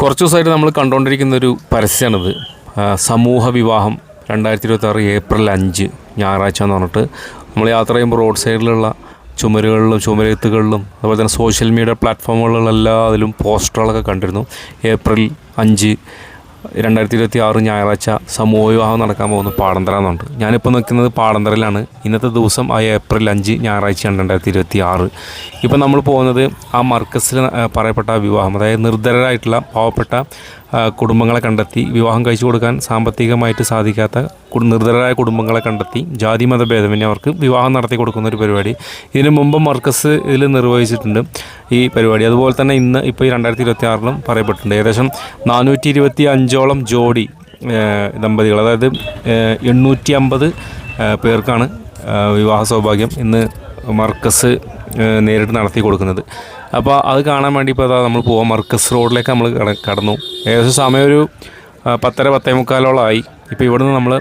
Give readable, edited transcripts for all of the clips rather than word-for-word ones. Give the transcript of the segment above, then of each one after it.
കുറച്ച് ദിവസമായിട്ട് നമ്മൾ കണ്ടുകൊണ്ടിരിക്കുന്നൊരു പരസ്യമാണിത്. സമൂഹ വിവാഹം 2026 ഏപ്രിൽ 5 ഞായറാഴ്ച എന്ന് പറഞ്ഞിട്ട് നമ്മൾ യാത്ര ചെയ്യുമ്പോൾ റോഡ് സൈഡിലുള്ള ചുമരുകളിലും ചുമരെഴുത്തുകളിലും അതുപോലെ തന്നെ സോഷ്യൽ മീഡിയ പ്ലാറ്റ്ഫോമുകളിലെല്ലാം അതിലും പോസ്റ്ററുകളൊക്കെ കണ്ടിരുന്നു. ഏപ്രിൽ 5 2026 ഞായറാഴ്ച സമൂഹ വിവാഹം നടക്കാൻ പോകുന്നു പാടന്തറ എന്നുണ്ട്. ഞാനിപ്പോൾ നിൽക്കുന്നത് പാടന്തറയിലാണ്. ഇന്നത്തെ ദിവസം ഏപ്രിൽ 5 ഞായറാഴ്ചയാണ് 2026. ഇപ്പം നമ്മൾ പോകുന്നത് ആ മർക്കസിൽ പറയപ്പെട്ട വിവാഹം, അതായത് നിർധനരായിട്ടുള്ള പാവപ്പെട്ട കുടുംബങ്ങളെ കണ്ടെത്തി വിവാഹം കഴിച്ചു കൊടുക്കാൻ സാമ്പത്തികമായിട്ട് സാധിക്കാത്ത നിർധനരായ കുടുംബങ്ങളെ കണ്ടെത്തി ജാതി മത ഭേദമന്യേ അവർക്ക് വിവാഹം നടത്തി കൊടുക്കുന്ന ഒരു പരിപാടി ഇതിനു മുമ്പ് മർക്കസ് ഇതിൽ നിർവഹിച്ചിട്ടുണ്ട് ഈ പരിപാടി. അതുപോലെ തന്നെ ഇന്ന് ഇപ്പോൾ ഈ 2026 പറയപ്പെട്ടിട്ടുണ്ട്. ഏകദേശം 425ഓളം ജോഡി ദമ്പതികൾ, അതായത് 850 പേർക്കാണ് വിവാഹ സൗഭാഗ്യം ഇന്ന് മർക്കസ് നേരിട്ട് നടത്തി കൊടുക്കുന്നത്. അപ്പോൾ അത് കാണാൻ വേണ്ടി ഇപ്പോൾ അതാ നമ്മൾ പോകാം. മർക്കസ് റോഡിലേക്ക് നമ്മൾ കടന്നു. ഏകദേശം സമയം ഒരു 10:45 ഇപ്പോൾ ഇവിടുന്ന് നമ്മൾ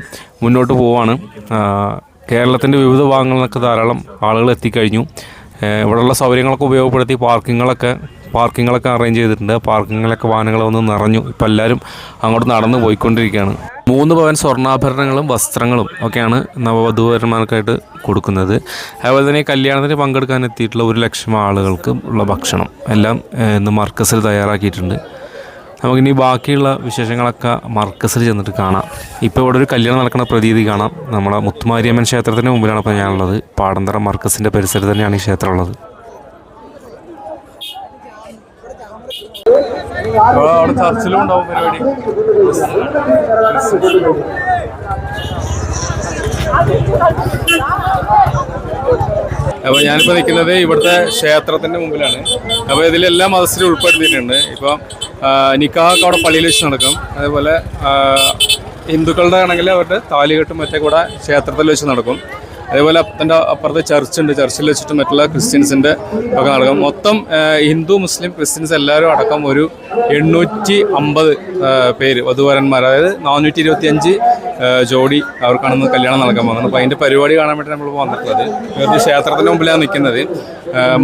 മുന്നോട്ട് പോവാണ്. കേരളത്തിൻ്റെ വിവിധ ഭാഗങ്ങളിൽ നിന്നൊക്കെ ധാരാളം ആളുകൾ എത്തിക്കഴിഞ്ഞു. ഇവിടെയുള്ള സൗകര്യങ്ങളൊക്കെ ഉപയോഗപ്പെടുത്തി പാർക്കിങ്ങളൊക്കെ അറേഞ്ച് ചെയ്തിട്ടുണ്ട്. പാർക്കിങ്ങിലൊക്കെ വാഹനങ്ങൾ വന്ന് നിറഞ്ഞു. ഇപ്പോൾ എല്ലാവരും അങ്ങോട്ട് നടന്ന് പോയിക്കൊണ്ടിരിക്കുകയാണ്. 3 പവൻ സ്വർണ്ണാഭരണങ്ങളും വസ്ത്രങ്ങളും ഒക്കെയാണ് നവവധൂവരന്മാർക്കായിട്ട് കൊടുക്കുന്നത്. അതുപോലെ തന്നെ കല്യാണത്തിന് പങ്കെടുക്കാൻ എത്തിയിട്ടുള്ള 100,000 ആളുകൾക്ക് ഉള്ള ഭക്ഷണം എല്ലാം ഇന്ന് മർക്കസിൽ തയ്യാറാക്കിയിട്ടുണ്ട്. നമുക്കിനി ബാക്കിയുള്ള വിശേഷങ്ങളൊക്കെ മർക്കസിൽ ചെന്നിട്ട് കാണാം. ഇപ്പോൾ ഇവിടെ ഒരു കല്യാണം നടക്കുന്ന പ്രതീതി കാണാം. നമ്മുടെ മുത്തുമാരിയമ്മൻ ക്ഷേത്രത്തിൻ്റെ മുമ്പിലാണ് ഇപ്പോൾ ഞാനുള്ളത്. പാടന്തറ മർക്കസിൻ്റെ പരിസരത്ത് തന്നെയാണ് ഈ ക്ഷേത്രം ഉള്ളത്. അവിടെ ചർച്ചിലും ഉണ്ടാവും പരിപാടി. അപ്പോൾ ഞാനിപ്പോൾ നിൽക്കുന്നത് ഇവിടുത്തെ ക്ഷേത്രത്തിൻ്റെ മുമ്പിലാണ്. അപ്പോൾ ഇതിലെല്ലാം മതസ്ഥരും ഉൾപ്പെടുത്തിയിട്ടുണ്ട്. ഇപ്പം നിക്കാഹൊക്കെ അവിടെ പള്ളിയിൽ വെച്ച് നടക്കും. അതേപോലെ ഹിന്ദുക്കളുടെ ആണെങ്കിൽ അവരുടെ താലികെട്ടും മറ്റേ കൂടെ ക്ഷേത്രത്തിൽ വെച്ച് നടക്കും. അതേപോലെ അതിൻ്റെ അപ്പുറത്ത് ചർച്ചുണ്ട്. ചർച്ചിൽ വെച്ചിട്ട് മറ്റുള്ള ക്രിസ്ത്യൻസിൻ്റെ ഒക്കെ നടക്കും. മൊത്തം ഹിന്ദു മുസ്ലിം ക്രിസ്ത്യൻസ് എല്ലാവരും അടക്കം ഒരു 850 പേര് വധുവരന്മാർ, അതായത് 425 ജോഡി അവർക്കാണെന്ന് കല്യാണം നടക്കാൻ പോകുന്നത്. അപ്പോൾ അതിൻ്റെ പരിപാടി കാണാൻ വേണ്ടി നമ്മൾ വന്നിട്ടുള്ളത്. ഒരു ക്ഷേത്രത്തിൻ്റെ മുമ്പിലാണ് നിൽക്കുന്നത്.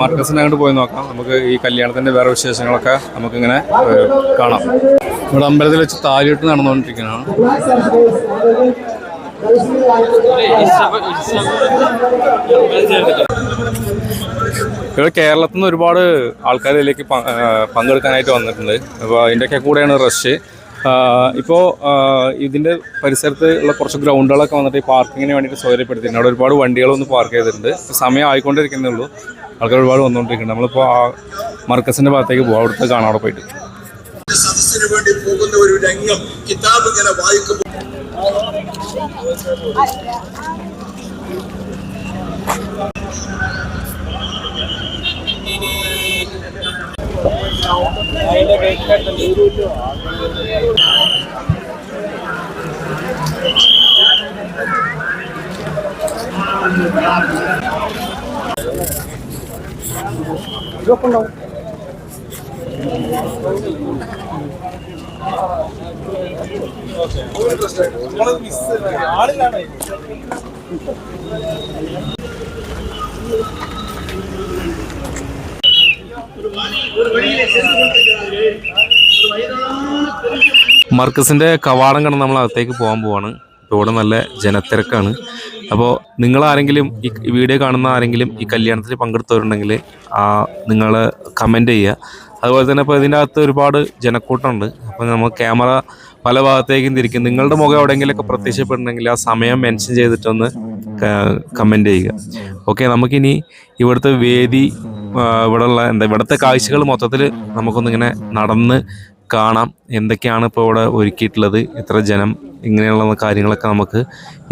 മർക്കസിനെ അങ്ങോട്ട് പോയി നോക്കാം. നമുക്ക് ഈ കല്യാണത്തിൻ്റെ വേറെ വിശേഷങ്ങളൊക്കെ നമുക്കിങ്ങനെ കാണാം. ഇവിടെ അമ്പലത്തിൽ വെച്ച് താലിയിട്ട് നടന്നുകൊണ്ടിരിക്കുന്നതാണ്. ഇവിടെ കേരളത്തിൽ നിന്ന് ഒരുപാട് ആൾക്കാർ ഇതിലേക്ക് പങ്കെടുക്കാനായിട്ട് വന്നിട്ടുണ്ട്. അപ്പോൾ അതിൻ്റെയൊക്കെ കൂടെയാണ് റഷ്. ഇപ്പോൾ ഇതിൻ്റെ പരിസരത്ത് ഉള്ള കുറച്ച് ഗ്രൗണ്ടുകളൊക്കെ വന്നിട്ട് ഈ പാർക്കിങ്ങിന് വേണ്ടിയിട്ട് സൗകര്യപ്പെടുത്തിയിട്ടുണ്ട്. അവിടെ ഒരുപാട് വണ്ടികളൊന്ന് പാർക്ക് ചെയ്തിട്ടുണ്ട്. സമയം ആയിക്കൊണ്ടിരിക്കുന്നേ ഉള്ളൂ. ആൾക്കാർ ഒരുപാട് വന്നുകൊണ്ടിരിക്കുന്നുണ്ട്. നമ്മളിപ്പോൾ ആ മർക്കസിൻ്റെ ഭാഗത്തേക്ക് പോകാം. അവിടുത്തെ കാണാം. അവിടെ പോയിട്ട് വേണ്ടി പോകുന്ന ഒരു രംഗം കിതാബ് ഇങ്ങനെ വായിക്കുമ്പോൾ മർക്കസിൻ്റെ കവാടം കണ്ട് നമ്മൾ അകത്തേക്ക് പോകാൻ പോവാണ്. ഇപ്പോൾ ഇവിടെ നല്ല ജനത്തിരക്കാണ്. അപ്പോൾ നിങ്ങളാരെങ്കിലും ഈ വീഡിയോ കാണുന്ന ആരെങ്കിലും ഈ കല്യാണത്തിൽ പങ്കെടുത്തവരുണ്ടെങ്കിൽ നിങ്ങൾ കമൻറ്റ് ചെയ്യുക. അതുപോലെ തന്നെ ഇപ്പോൾ ഇതിൻ്റെ അകത്ത് ഒരുപാട് ജനക്കൂട്ടമുണ്ട്. അപ്പോൾ നമ്മൾ ക്യാമറ പല ഭാഗത്തേക്കും തിരിക്കും. നിങ്ങളുടെ മുഖം എവിടെയെങ്കിലുമൊക്കെ പ്രത്യക്ഷപ്പെട്ടുണ്ടെങ്കിൽ ആ സമയം മെൻഷൻ ചെയ്തിട്ടൊന്ന് കമൻറ്റ് ചെയ്യുക. ഓക്കെ, നമുക്കിനി ഇവിടുത്തെ വേദി, ഇവിടുത്തെ കാഴ്ചകൾ മൊത്തത്തിൽ നമുക്കൊന്നിങ്ങനെ നടന്ന് കാണാം. എന്തൊക്കെയാണ് ഇപ്പോൾ ഇവിടെ ഒരുക്കിയിട്ടുള്ളത്, എത്ര ജനം, ഇങ്ങനെയുള്ള കാര്യങ്ങളൊക്കെ നമുക്ക്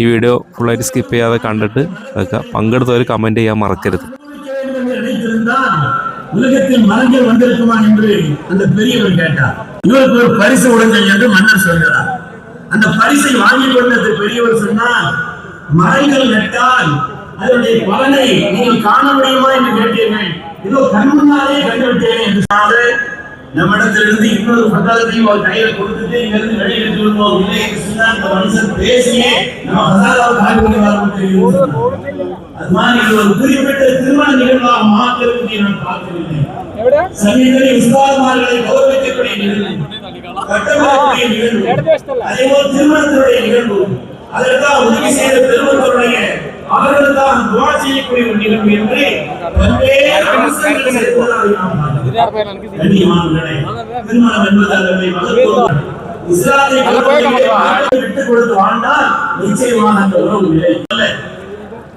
ഈ വീഡിയോ ഫുള്ളായിട്ട് സ്കിപ്പ് ചെയ്യാതെ കണ്ടിട്ട് പങ്കെടുത്തവർ കമൻറ്റ് ചെയ്യാൻ മറക്കരുത്. உலகத்தில் மரங்கள் வந்திருக்குமா என்று அந்த பெரியவர் கேட்டார். இவருக்கு ஒரு பரிசு கொடுங்கள் என்று மன்னர் சொல்கிறார். அந்த பரிசை வாங்கி கொண்டது பெரியவர் சொன்னார், மரங்கள் நட்டால் அதனுடைய பலனை நீங்கள் காண முடியுமா என்று கேட்டீர்கள். இதோ கண்முன்னாலே கண்டுவிட்டேன் என்று சொன்னார். நம்மிடத்திலிருந்து இன்னொரு பட்டாளத்தையும் அவர் கையில் கொடுத்துட்டு இங்கிருந்து வெளியிட்டு விடுவோம் இல்லை என்று சொன்னால் அந்த மனுஷன் பேசியே நம்ம ஹசாராவுக்கு ஆகிவிட்டு வர. அது மாதிரி ஒரு குறிப்பிட்ட திருமண நிகழ்வாக மாற்றுவதை நான் பார்க்கவில்லை. சமீபத்தில் உஸ்தாத்மார்களை கௌரவிக்கக்கூடிய நிகழ்வு பட்டமளிப்புடைய நிகழ்வு, அதேபோல் திருமணத்தினுடைய நிகழ்வு, அதற்காக உதவி செய்த பெருமக்களுடைய அவர்களுக்காக துவா செய்யக்கூடிய ஒரு நிகழ்வு என்று பல்வேறு அம்சங்கள் சேர்ந்ததாக நாம் பார்க்கிறோம். கண்ணியமானவர்களே, திருமணம் என்பது அதனுடைய மகத்துவம். இஸ்லாத்தை விட்டுக் கொடுத்து வாழ்ந்தால் நிச்சயமாக அந்த உறவு இல்லை.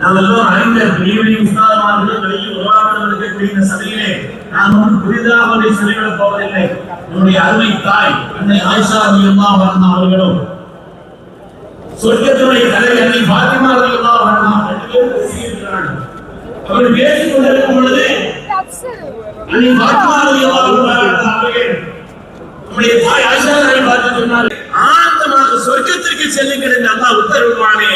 நாம் எல்லோரும் அறிந்த பெரிய உஸ்தாதமார்கள் வெளியே உருவாக்குவதற்கு இந்த சபையிலே நாம் ஒன்று புதிதாக ஒன்றை சொல்லிவிடப் போவதில்லை. நம்முடைய அருமை தாய் அன்னை ஆயிஷா ரலியல்லாஹு அன்ஹா அவர்களும் சொர்க்கத்தினுடைய தலைவர் அன்னை ஃபாத்திமா ரலியல்லாஹு அன்ஹா அவர்கள் பேசியிருக்கிறார்கள். அவர்கள் பேசிக் கொண்டிருக்கும் பொழுது அன்னை ஃபாத்திமா ரலியல்லாஹு அன்ஹா அவர்கள் நம்முடைய தாய் ஆயிஷா ரலியல்லாஹு பார்த்து சொன்னார்கள், ஆனந்தமாக சொர்க்கத்திற்கு செல்லுங்கள் என்று அல்லாஹ் உத்தரவிடுவானே,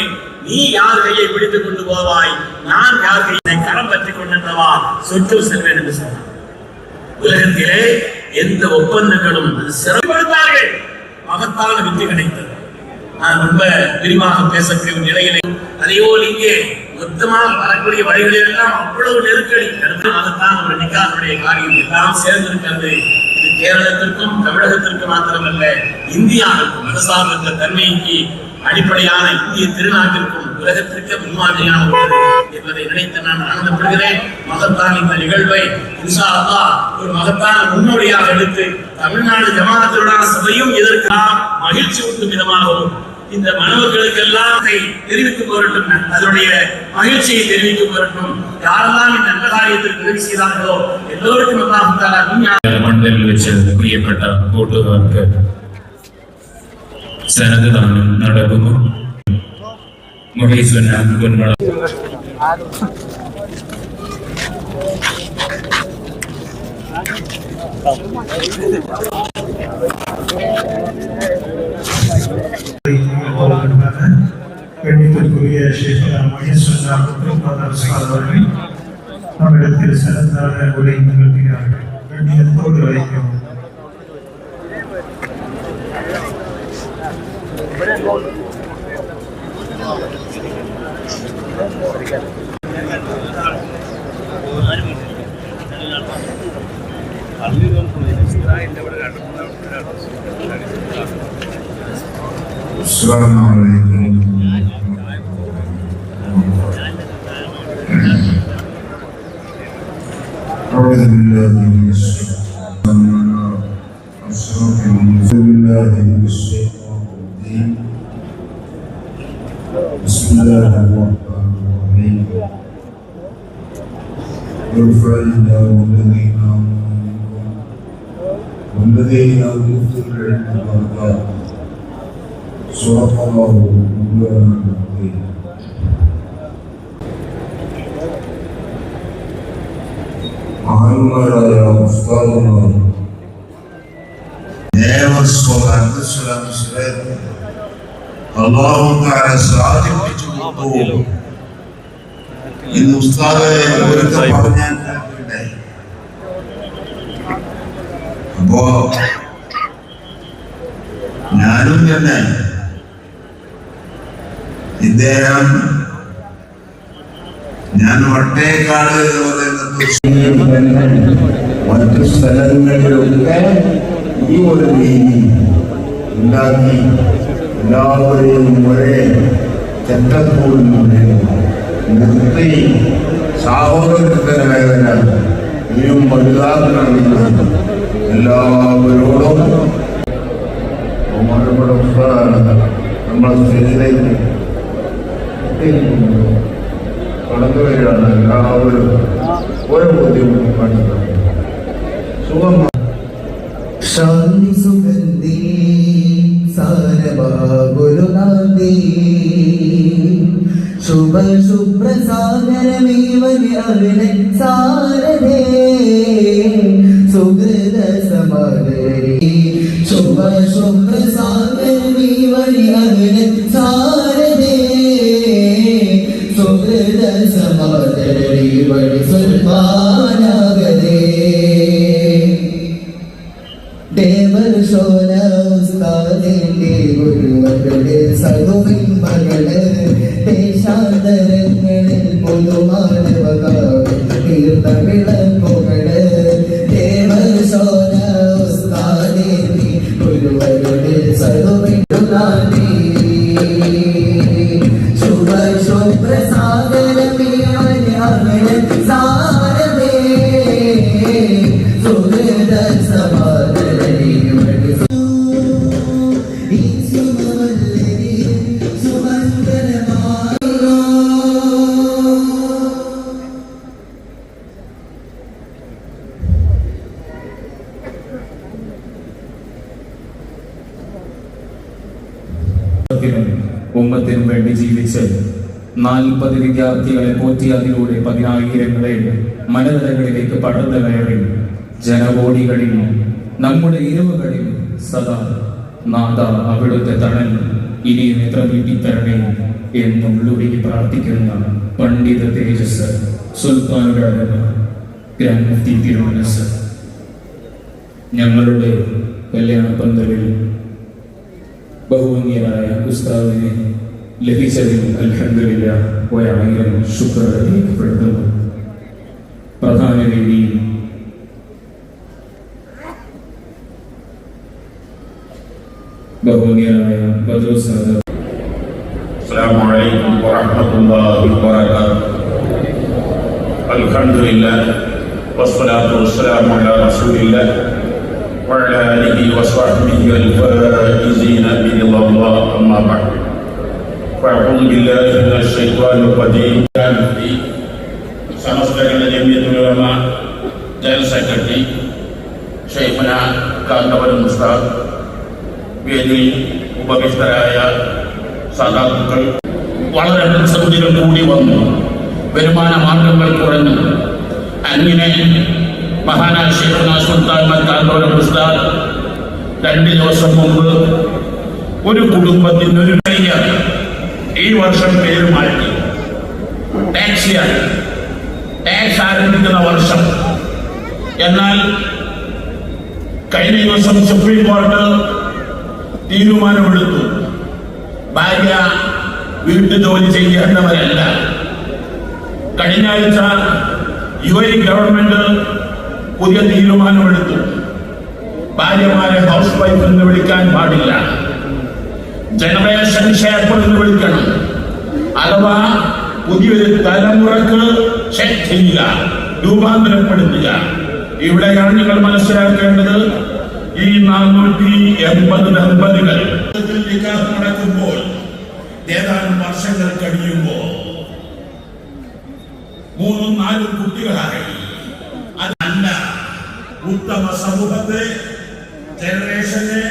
நீ யார் கையை பிடித்துக் கொண்டு போவாய், நான் யார் கையை கரம் பற்றிக் கொண்டவா சொர்க்கம் செல்வேன் என்று சொன்னார். உலகத்திலே எந்த ஒப்பந்தங்களும் சிறப்படுத்தார்கள், மகத்தான வெற்றி கிடைத்தது. நான் ரொம்ப விரிவாக பேசக்கூடிய நிலையிலே அதேபோல் இங்கே மொத்தமாக வரக்கூடிய வழிகளில் எல்லாம் அவ்வளவு நெருக்கடி. அதுதான் ஒரு நிக்காஹுடைய காரியம் எல்லாம் சேர்ந்திருக்கிறது. இது கேரளத்திற்கும் தமிழகத்திற்கும் மாத்திரமல்ல, இந்தியாவிற்கும் அரசாங்க தன்மைக்கு அடிப்படையான இந்திய திருநாட்டிற்கும் உலகத்திற்கு முன்மாதிரியான ஒன்று என்பதை நினைத்து நான் ஆனந்தப்படுகிறேன். மகத்தான இந்த நிகழ்வை இன்ஷா அல்லாஹ் ஒரு மகத்தான முன்னோடியாக எடுத்து தமிழ்நாடு ஜமாஅத்துல்லாஹ் சபையும் இதற்கு மகிழ்ச்சி ஊட்டும் விதமாகவும் இந்த மனவர்களுக்கெல்லாம் தெரிவிக்கும் பொருட்டும் அதனுடைய மகிழ்ச்சியை தெரிவிக்கும் பொருட்டும் யாரெல்லாம் இந்த நல்ல காரியத்திற்கு உதவி செய்தார்களோ எல்லோருக்கும் அல்லாஹ் தஆலா மண்டலில் வச்சு പ്രിയപ്പെട്ട കൂട്ടുകാർക്ക് സന്നദ്ധദാനം നടക്കുന്നു. മുഹൈസുന പൊന്മള கண்ணியத்திற்குரிய ஷேக் மகேஸ்வரன் அவர்கள் நம்மிடத்தில் சிறந்த உரை நிகழ்த்தினார்கள். கண்ணியத்தோடு வைக்கும் السلام عليكم. أعوذ بالله من الشيطان الرجيم. بسم الله الرحمن الرحيم. يرفع الله الذين آمنوا منكم والذين أوتوا العلم درجات. صدق الله مولانا العظيم. മഹാന്മാരായ ഉസ്താദുമാർ അല്ലാഹു തആല സാധിപ്പിച്ചു കൊടുത്തു. ഇന്ന് ഉസ്താദ് പറഞ്ഞാൽ അപ്പോ ഞാനും തന്നെ ഇദ്ദേഹം ഞാൻ വട്ടേക്കാട് മറ്റു സ്ഥലങ്ങളിലൊക്കെ ഈ ഒരു രീതി ഉണ്ടാക്കി എല്ലാവരെയും ഒരേ ചട്ടക്കൂടിൽ നിർത്തി സഹോദരത്തിനായവന ഇനിയും വലുതാക്കണമെന്ന് എല്ലാവരോടും നമ്മളെ സ്റ്റേജിലേക്ക് കടന്നു വരികയാണ്. എല്ലാവരും ഓരോ ബുദ്ധിമുട്ടും കണ്ടത് സുഖം ശാന്തി സുഗന്ധി സാരഭാഗുരുനാന്തി ശുഭ ശുഭ്രസാഗരമേവനി അവിടെ സാരദേ സുഹൃത സമാഗരി ശുഭ ശുഭ്രസാഗരമേവനി അവിടെ സാരദേ സുഹൃത സമാഗരി വഴി സുൽത്താനാഗതേ ദേവശോല ഉസ്താദിന്റെ ഗുരുവരുടെ സദുവിൻ മകള് ദേശാന്തരങ്ങളിൽ പൊതുമാനവകാവ് തീർത്ത വിളക്കുകള് ദേവശോല ഉസ്താദിന്റെ ഗുരുവരുടെ ഉമ്മത്തിനും വേണ്ടി ജീവിച്ച് 40 വിദ്യാർത്ഥികളെ പോറ്റി അതിലൂടെ 10,000 മനതലങ്ങളിലേക്ക് പടർന്നു കയറി ജനകോടികളിൽ നമ്മുടെ ഇരുവുകളിൽ സദാ നാഥ അവിടുത്തെ തണൽ ഇനിയും എത്ര നീട്ടിത്തരണേ എന്നുള്ളുരുകി പ്രാർത്ഥിക്കുന്ന പണ്ഡിത തേജസ് സുൽത്താനുടെ ഗ്രാൻഡ് മുഫ്തി തിരുമനസ് ഞങ്ങളുടെ കല്യാണ പന്തലിൽ ബഹുഭംഗിയരായ ഉസ്താദിനെ ലഭിച്ചതിൽ അൽഹംദുലില്ലാഹ് 1000 ശുക്ർ രേഖപ്പെടുത്തുന്നു. പ്രധാന വേദിയിൽ ബഹുഭംഗിയരായ ബദറു സാദത്ത്. السلام عليكم ورحمة الله وبركاته. الحمد لله والصلاة والسلام على رسول الله وعلى آله وصحبه الفائزين برضا الله أما بعد فأعوذ بالله من الشيطان الرجيم. സമസ്തകളുടെ ജമിയത്തുൽ ഉലമ ജനറൽ സെക്രട്ടറി ഷെയ്ഖുന കാന്തപുരം ഉസ്താദ്, വേദിയിൽ ഉപവിഷ്ടരായ സദാത്തുക്കൾ, വളരെ പ്രതിസന്ധികൾ കൂടി വന്നു, വരുമാന മാർഗങ്ങൾ കുറഞ്ഞു. അങ്ങനെ മഹാനായ ഷെയ്ഖുന സുൽത്താൻ കാന്തപുരം ഉസ്താദ് 2 ദിവസം മുമ്പ് ഒരു കുടുംബത്തിന് ഒരു ഈ വർഷം പേര് മാറ്റി. ടാക്സ് ആരംഭിക്കുന്ന വർഷം. എന്നാൽ കഴിഞ്ഞ ദിവസം സുപ്രീം കോടതി തീരുമാനമെടുത്തു, ഭാര്യ വീട്ടു ജോലി ചെയ്യേണ്ടവരല്ല. കഴിഞ്ഞ ആഴ്ച UAE ഗവൺമെന്റ് പുതിയ തീരുമാനമെടുത്തു, ഭാര്യമാരെ ഹൗസ് വൈഫ് എന്ന് വിളിക്കാൻ പാടില്ല, ജനറേഷൻ ഷേപ്പർ എന്ന് വിളിക്കണം. അഥവാ പുതിയൊരു തലമുറക്ക് സെറ്റ് ചെയ്യുക, രൂപാന്തരപ്പെടുത്തുക. ഇവിടെയാണ് നിങ്ങൾ മനസ്സിലാക്കേണ്ടത്, ഈ 480 ദമ്പതികൾ നടക്കുമ്പോൾ ഏതാനും വർഷങ്ങൾ കഴിയുമ്പോൾ 3-4 കുട്ടികളായി. അതല്ല ഉത്തമ സമൂഹത്തെ, ജനറേഷനെ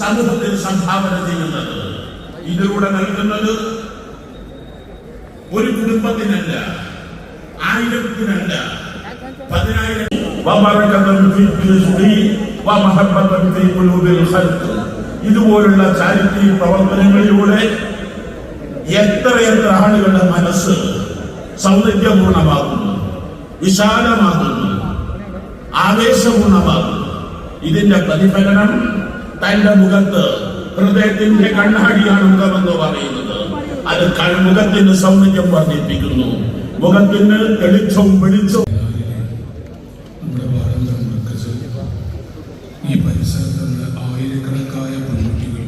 സമൂഹത്തിൽ സംഭാവന ചെയ്യുന്നത്. ഇതിലൂടെ നൽകുന്നത് ഒരു കുടുംബത്തിനല്ല, 1000-ത്തിനല്ല, 10,000. ഇതുപോലുള്ള ചാരിറ്റി പ്രവർത്തനങ്ങളിലൂടെ എത്രയെത്ര ആളുകളുടെ മനസ്സ് സൗന്ദര്യപൂർണമാകുന്നു, വിശാലമാകുന്നു, ആവേശപൂർണമാകുന്നു. ഇതിന്റെ പ്രതിഫലനം തന്റെ മുഖത്ത്, ഹൃദയത്തിന്റെ കണ്ണാടിയാണ് മുഖമെന്ന് പറയുന്നത്. അത് മുഖത്തിന് സൗന്ദര്യം വർദ്ധിപ്പിക്കുന്നു, മുഖത്തിന് തെളിച്ചവും വെളിച്ചവും. ഈ പരിസരത്ത് നിന്ന് ആയിരക്കണക്കായ പെൺകുട്ടികൾ,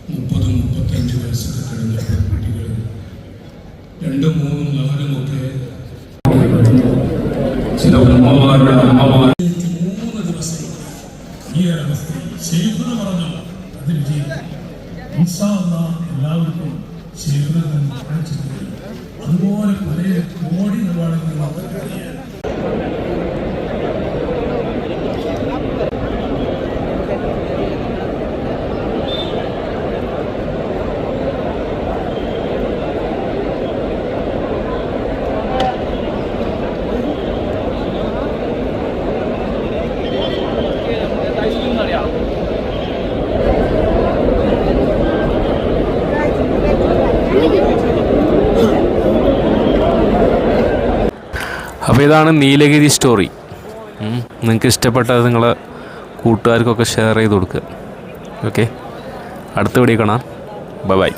30-35 വയസ്സൊക്കെ കഴിഞ്ഞ പെൺകുട്ടികൾ, 2, 3, 4 ഒക്കെ ചില ഉമ്മമാരുടെ അമ്മമാർ 3 ദിവസം ഈ ഒരവസ്ഥയിൽ ശേഖരം പറഞ്ഞു അത് വിജയിക്കും. എല്ലാവർക്കും ശേഖരം കാണിച്ചിട്ടുണ്ട്. അതുപോലെ പല കോടി നിർവ്വാഹങ്ങൾ നമുക്കറിയാം. അപ്പോൾ ഇതാണ് നീലഗിരി സ്റ്റോറി. നിങ്ങൾക്ക് ഇഷ്ടപ്പെട്ടത് നിങ്ങളെ കൂട്ടുകാർക്കൊക്കെ ഷെയർ ചെയ്ത് കൊടുക്കുക. ഓക്കെ, അടുത്ത വീഡിയോ കാണാം. ബൈ.